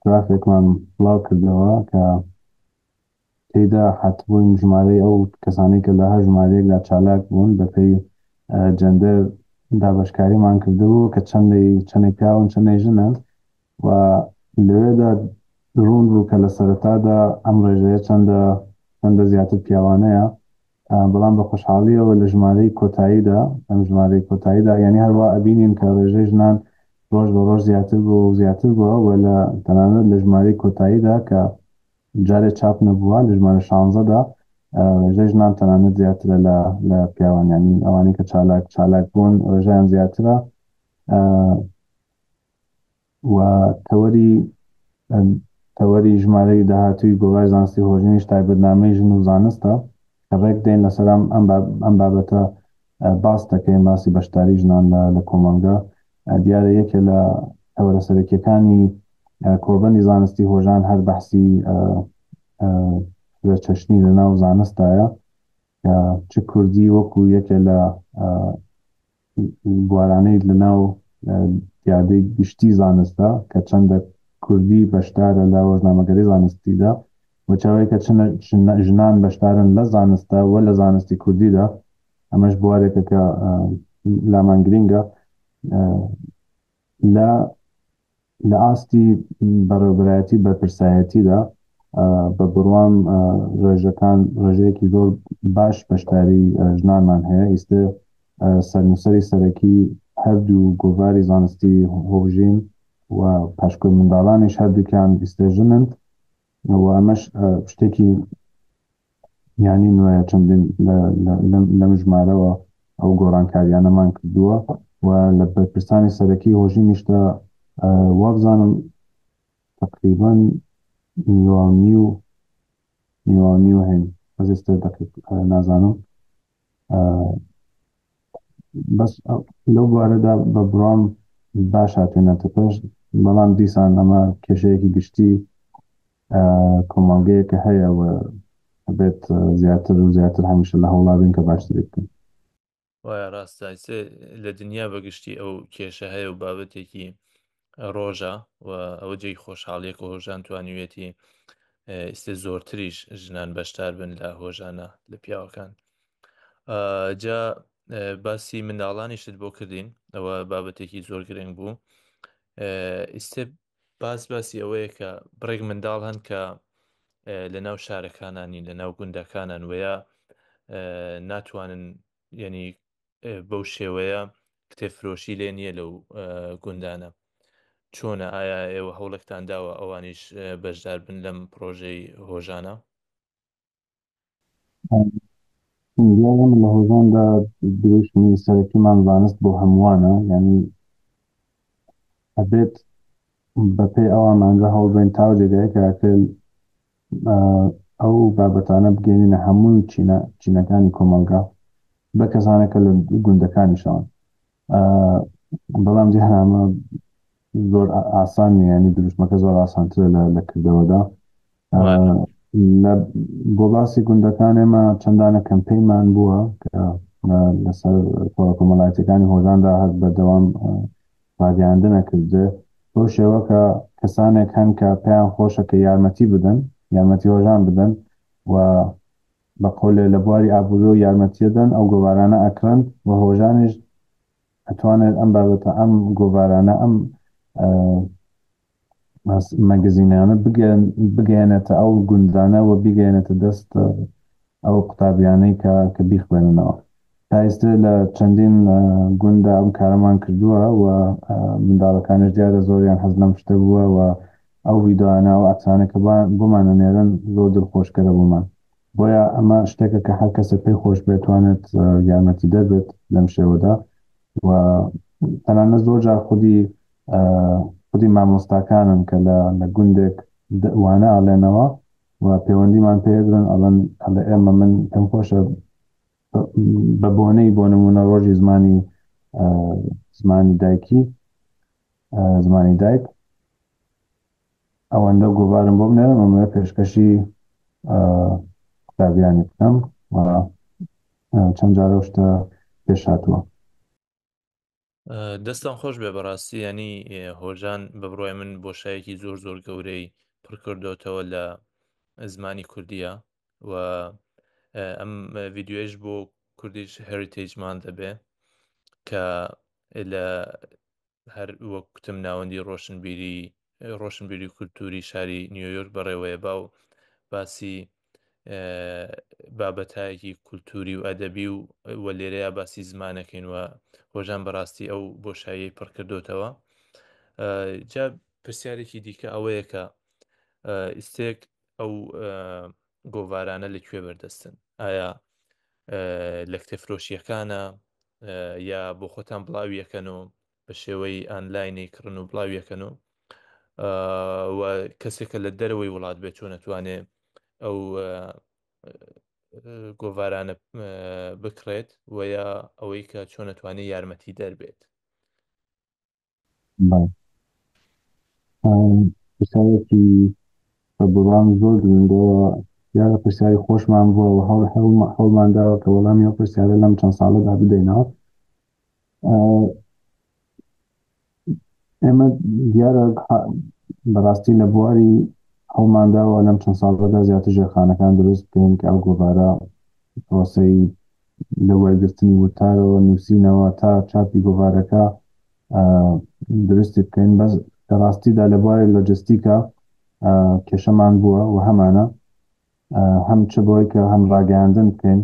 گرافێکمان بڵاو کردەوە کە تێیدا هاتبووین ژمارەی ئەو کەسانی کە لە هەر ژمارەیەک لا چالاک بوون بەپێی جەندەر دابەشکاریمان کردبوو کە چەندێک پیاون چەندێک ژنن و لەوێدا ڕوون بوو کە لە سەرەتادا ئەم ڕێژەیە چەندە زیاتر پیاوانەیە بەڵام بە خۆشحاڵیەوە لە ژمارەی کۆتاییدا ئەم ژمارەی کۆتاییدا یعنی هەروە ئەبینین کە ڕێژەی ژنان ڕۆژ بە ڕۆژ زیاتر بووە و زیاتر بووە و لە تەنانەت لە ژمارەی کۆتاییدا کە جارێ چاپ نەبووە لە ژمارە 16دا ڕێژەی ژنان تەنانەت زیاترە لە پیاوانیانی ئەوانەی کە چالاک بوون ڕێژیان زیاترە و تەوەری ژمارەی داهاتووی گۆڤای زانستی هۆژینیش تایبەتنامەی ژن و زانستە کە ڕێک دێن لەسەر ئەم بابەتە باس دەکەین باسی بەشداری ژنان لە کۆمەلگا دیارە یەکێ لە ئەوە سەرەکیەکانی کۆبەری زانستی هۆژان هەر بەحسی چەشنی لە ناو زانستایە چ کوردی وەکو یەکێ لە بوارانەی لە ناو دیادەی گشتی زانستە کە چەندە کوردی بەشدارە لە ڕۆژنامەگەری زانستیدا وەچاوی کە ژنان بەشدارن لە زانستە وە لە زانستی کوردیدا ئەمەش بوارێکە کە لامان گرینگە لە ئاستی بەڕێوەبەرایەتی بەرپرسایەتیدا بە بڕوام ڕێژەیەکی زۆر باش بەشداری ژنانمان هەیە ئیستا سەرنووسەری سەرەکی هەردوو گۆڤاری زانستی هۆژین و پاشکۆی منداڵانیش هەردووکیان ئیسێژنن و ئەمەش شتێکی یانی نوێە چەندین لەم ژمارەوە ئەو گۆڕانکاریانەمان کردووە و لە بەرپرسانی سەرەکی هۆژینیشتا وابزانم تقریبا نیوانی و هەین ئەزێستا نازانم بەس لەو بوارەدا بە بڕام باش هاتێنەتە پێش بەڵام دیسان ئەمە کێشەیەکی گشتی کۆمەڵگەیەکە هەیە و بێت زیاتر و زیاتر هەمیشە لە هەوڵابین کە باشتر بکەین وایە ڕاستایسێ لە دنیا بەگشتی ئەو کێشە هەیە و بابەتێکی ڕۆژە و ئەوە جێی خۆشحاڵیەک و هۆژان توانیوێتی ئێستا زۆرتریش ژنان بەشدار بن لە هۆژانە لە پیاوەکان جا باسی منداڵانیشت بۆ کردین ئەوە بابەتێکی زۆر گرنگ بوو ئێستا باسی ئەوەیە کە بڕێک منداڵ هەن کە لە ناو شارەکانانی لە ناو گوندەکانان وەیە ناتوانن یعنی بەو شێوەیە کتێبفرۆشی لێ نییە لەو گوندانە چۆنە ئایا ئێوە هەوڵێکتان داوە ئەوانیش بەشدار بن لەم پرۆژەی هۆژانە؟ دیارم لە هۆژاندا دروشتنی سەرەکیمان زانست بۆ هەمووانە یعنی ئەبێت بەپێی ئەوامانجا هەوڵبێن تاو جێگایکراکرێن ئەو بابەتانە بگەینە هەموو چینەکانی کۆمەلگا بە کەسانێکە لە گوندەکانیشان بەڵام جیهنامە زۆر ئاسان ینی دروستمەکە زۆر ئاسانترە لە کردەوەدا بۆ باسی گوندەکان ئێمە چەندانە کەمپینمان بووە کە لەسەر کۆمەڵایەتەکانی هۆژاندا هەر بەردەوام ڕاگەیاندنە کردێ بۆ شێوەکە کەسانێک هەن کە پێیان خۆشە کە یارمەتی هۆژان بدەن و بە قۆلێ لە بواری ئابووری و یارمەتیەدەن ئەو گۆوارانە ئەکرن و هۆژانیش ئەتوانێت ئەم بابەتە ئەم گۆوارانە ئەم مەگەزینانە بگەێنێتە ئەو گوندانە و بگەێنێتە دەست ئەو قوتابیانەی کە بیخوێننەوە تا ئێستا لە چەندین گوندا ئەم کارەمان کردووە و منداڵەکانش دیارە زۆریان حەز لەم شتە بووە و ئەو ڤیددیوانە و ئەکسانێکە بۆمانە نێرن زۆر دڵخۆشکەرە بوومان بۆیە ئەمە شتێکە کە هەر کەسە پێی خۆش بێتوانێت یارمەتی دەبێت لەم شێوەدا و تەنانە زۆر جار خودی مامۆستاکانن کە لە گوندێک وانە ئاڵێنەوە و پەیوەندیمان پێدرن ئەڵەن ئێمە من پێم خۆشە بە بۆنەی بۆ نمونە ڕۆژی زمانی دایک ئەوەندە گۆڤارم بۆ بنێرم ئەمە پێشکەشی قوتابیانی بکەم و چەند جارە شتە پێش هاتووە دەستان خۆش بێ بەڕاستی ینی هۆژان بە بڕای من بۆشایەکی زۆر گەورەی پڕکردوتەوە لە زمانی کوردیە و ئەم ڤیددیوێش بۆ کوردیش هەریتیجمان دەبێ کە لە هەر وەک کوتم ناوەندی ڕۆشنبیری کولتوری شاری نیویۆرک بەڕێوەیە باو باسی بابەتایەکی کولتوری و ئەدەبی و لێرەیە باسی زمانەکەین و هۆژان بەڕاستی ئەو بۆشایی پڕکردوتەوە جا پرسیارێکی دیکە ئەوەیە کە ئستێک ئەو گۆڤارانە لەکوێ بەردەستن؟ ئایا لە کتێفرۆشیەکانە، یا بۆ خۆتان بڵاویەکەنەوە بە شێوەی ئانلاینی کڕن و بڵاویەکەنەوە، و کەسێکە لە دەرەوەی وڵات بێت چۆن نەتوانێت ئەو گۆڤارانە بکڕێت، و یا ئەوەی کە چۆن نەتوانێت یارمەتی دەربێت. بەڵێ پرسیارێکی بەڵام زۆر گرنگەوە دیارە پرسیاری خۆشمان بووە و هەوڵمان داوە کە وەڵامی ئەو پرسیارە لەم چەند ساڵەدا بدەینەوە. ئێمە دیارە بەڕاستی لە بواری هەوڵمانداوە لەم چەند ساڵەدا زیاتر ژێرخانەکان دروست بکەین کە ئەو گۆڤارە پرۆسەی لە وەرگرتنی وتارەوە نووسینەوە تا چاپی گۆڤارەکە درستی بکەین. بەس لە ڕاستیدا لە بواری لۆجستیکە کێشەمان بووە و هەمانە هەم چ بۆی کە هەم ڕاگەیاندن بکەین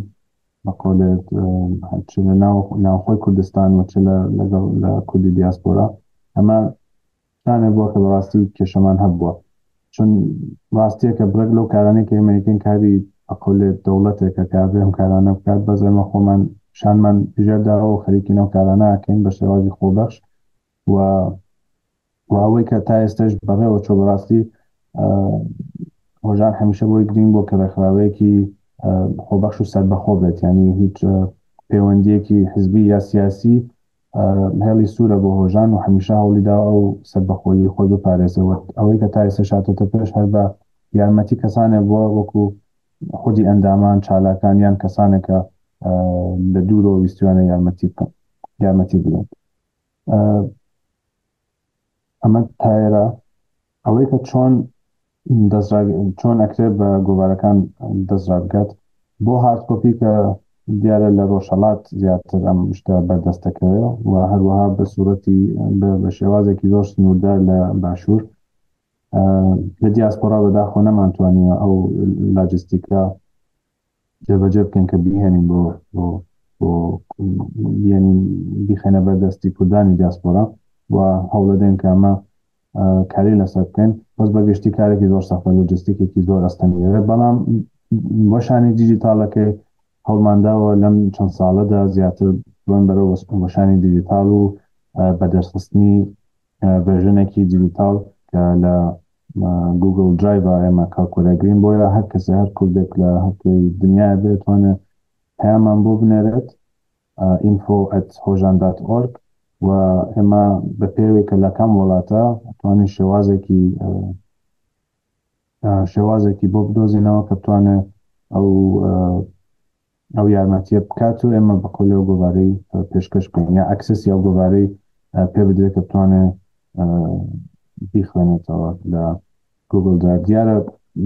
بەقولێت چ لە ناوخۆی کوردستان و چ لەگەڵ لە کوردی دیاسپۆرا، ئەمە شانێک بووە کە بەڕاستی کێشەمان هەبووە، چون ڕاستیە کە برەک لەو کارانەی کە ئێمەیەکەین کاری ئەقولێت دەوڵەتێکە کابێ ئەم کارانە بکات، بەس ئێمە خۆمان شانمان ژێرداوە و خەریکی نەو کارانە ئەکەین بە شێوازی خۆبەخش و ئەوەی کە تا ئێستش بەڕێوە چۆ بەڕاستی هۆژان هەمیشە بۆی گرنگ بۆ کە ڕێکخراوەیەکی خۆبەخش و سەربەخۆ بێت، یعنی هیچ پەیوەندیەکی حزبی یا سیاسی هێڵی سوورە بۆ هۆژان و هەمیشە هەوڵیدا ئەو سەربەخۆیی خۆی بپارێزەوە. ئەوەی کە تا ئێستا شاتۆتە پێش هەر بە یارمەتی کەسانێک بووە وەکو خودی ئەندامان چالاکان یان کەسانێکە لە دوورەوە ویستوانە یارمەتی بدەن. ئەمە تایرە ئەوەی کە چۆن ئەکرێت بە گۆڤارەکان دەسترا بکات بۆ هاردکۆپی کە دیارە لە ڕۆژهەڵات زیاتر ئەم شتە بەردەستەکەوێت و هەروەها بە سوورەتی بە شێوازێکی زۆر سنووردار لە باشوور لە دیاسپۆرا بەداخۆ نەمانتوانیوە ئەو لاجستیکە جێبەجێ بکەین کە بیهێنین بۆ بیخێنە بەردەستی کوردانی دیاسپۆرا و هەوڵ دەدەین کە ئەمە کاری لەسەر بکەین، بەس بەگشتی کارێکی زۆر سەختە، لۆجستیکێکی زۆر ئەستەمیێرە. بەڵام وەشانی دیجیتاڵەکەی هەوڵمانداوە لەم چەند ساڵەدا زیاتر بڵێن بەرەو وەشانی دیجیتاڵ و بەدەستخستنی ڤێرژنێکی دیجیتاڵ کە لە گوگل درایڤ ئێمە کاڵکۆلەگرین بۆیە هەر کەسێ هەر کوردێک لە هەرکوێی دنیا بێتوانێت پەیامان بۆ بنێرێت info@hojan.org و ئێمە بە پێوێکە لە کام وڵاتە توانین شێوازێکی بۆ بدۆزینەوە کە بتوانێت ئەو یارمەتیە بکات و ئێمە بەقۆلی ئەو گۆڤارەی پێشکەش بکەین یا ئەکسسی ئەو گۆڤارەی پێ بدرێت کە بتوانێت بیخوێنێتەوە لە گوگل درایڤ. دیارە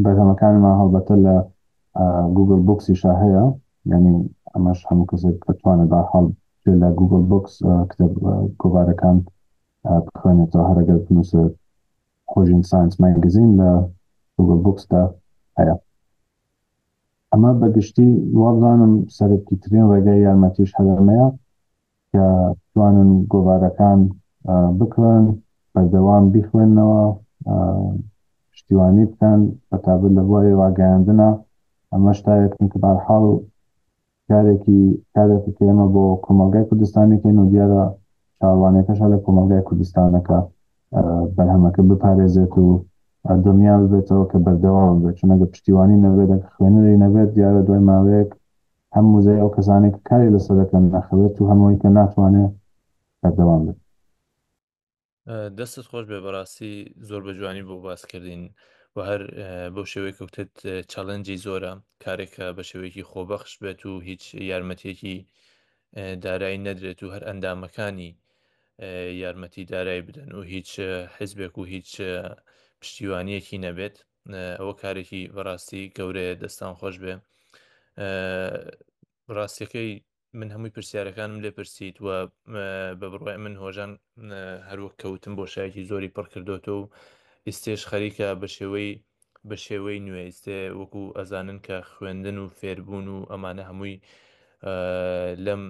بەرهەمەکانمان هەڵبەتە لە گوگل بوکسیشا هەیە، یعنی ئەمەش هەموو کەسێک بتوانێت بەحاڵ لە گوگل بوکس کتێب گۆڤارەکان بخوێنێتەوە، هەرەگەر بنووسێت خۆژین ساینس ماگزین لە گوگل بوکسدا هەیە. ئەمە بەگشتی وابزانم سەرەکی ترین ڕێگای یارمەتیش هەرەمەیە کە توانن گۆڤارەکان بکڕن بەردەوام بیخوێنەوە پشتیوانی بکەن بەتابەت لە بواری ڕاگەیاندنە. ئەمە شتایەکن کە بەحاڵ کارێکی کە ئێمە بۆ کۆمەلگای کوردستانیکەین و دیارە چاوانێکەشە لە کۆمەلگای کوردستانەکە بەرهەمەکە بپارێزێت و دڵنیا ببێتەوە کە بەردەوام بێت، چون ئەگە پشتیوانی نەبێت خوێنەری نەبێت دیارە دوای ماوەیەک هەم موزەی ئەو کەسانێک کاری لەسەرەکەن نەخەوێت و هەمووی کە ناتوانێت بەردەوام بێت. دەستت خۆش بێ، بەڕاستی زۆر بە جوانی بۆ باسکردین و هەر بەو شێوەیە کەوتت چاڵنجی زۆرە کارێکە بە شێوەیەکی خۆبەخش بێت و هیچ یارمەتێکی دارایی نەدرێت و هەر ئەندامەکانی یارمەتی دارایی بدەن و هیچ حزبێک و هیچ پشتیوانیەکی نەبێت. ئەوە کارێکی بەڕاستی گەورەیە، دەستان خۆش بێ. ڕاستیەکەی من هەمووی پرسیارەکانم لێ پرسیت و بە بڕوای من هۆژان هەروەک کەوتم بۆ شایەتی زۆری پڕ کردوتەوە و ئێستێش خەریکە بە شێوەی نوێ ئێستێ وەکو ئەزانن کە خوێندن و فێربوون و ئەمانە هەمووی لەم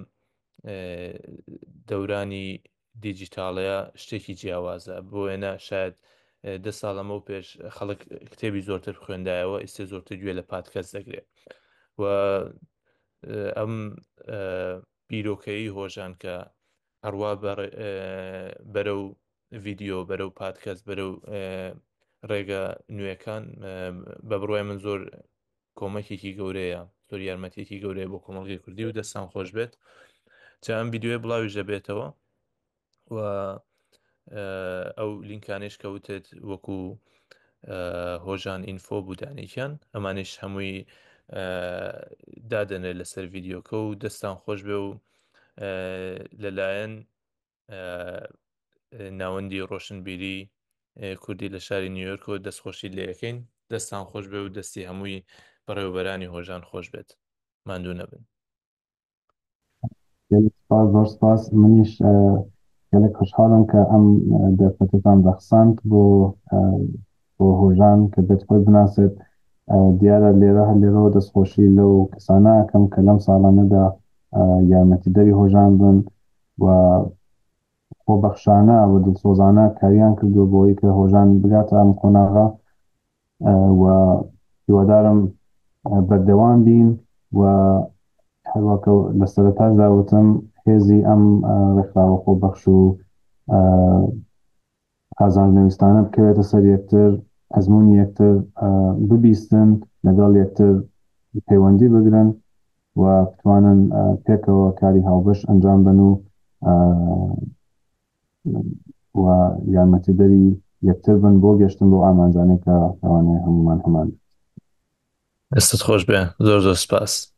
دەورانی دیجیتاڵەیە شتێکی جیاوازە، بۆ وێنە شاید دە ساڵەمە و پێش خەڵک کتێبی زۆرتر خوێندایەوە، ئێستا زۆرتر گوێ لە پادکەست دەگرێت و ئەم بیرۆکەیی هۆژان کە هەروە بەرە و ڤیددیۆ بەرە و پادکەست بەرە و ڕێگە نوێەکان بە بڕوای من زۆر کۆمەکێکی گەورەیە، زۆر یارمەتێکی گەورەیە بۆ کۆمەڵگەی کوردی و دەستان خۆش بێت جا ئەم ڤیددیوە بڵاویش دەبێتەوە و ئەو لینکانش کەوتێت وەکو هۆژان ئینفۆ بودانێکیان ئەمانش هەمووی دادەنێت لەسەر ڤیددیۆکە و دەستان خۆش بێ و لەلایەن ناوەندی ڕۆشنبیری کوردی لە شاری نیویۆرکەوە دەستخۆشی لێ یەکەین. دەستان خۆش بێ و دەستی هەمووی بەڕێوەبەرانی هۆژان خۆش بێت. ماندوو نەبن. سپاس زۆر سپاس منیش gelek خوشحالم کە ئەم دەرفەتتان دەخساند بۆ هۆژان کە بێت خۆی بناسێت دیارە لێرەوە دەستخۆشی لەو کەسانەکەم کە لەم ساڵانەدا یارمەتیدەری هۆژان بن و خۆبەخشانە و دڵسۆزانە کاریان کردو بۆی کە هۆژان بگاتە ئەم قۆناغا و هیوادارم بەردەوام بین و هەروەکە لە سەرەتاش داوتم هێزی ئەم ڕێکخراوە خۆبەخش و ئازادنەویستانە بکەوێتە سەر یەکتر، ئەزمموی یەکتر ببیستن، لەگەڵ یەکتر پەیوەندی بگرن و بتوانن پێکەوە کاری هاوبەش ئەنجام بن و یارمەتیدەری یەکتر بن بۆ گەشتن بۆ ئامانجانێک کە ئەوانەیە هەمومان هەمان. دەستت خۆش بێ. زۆر زۆر سپاس.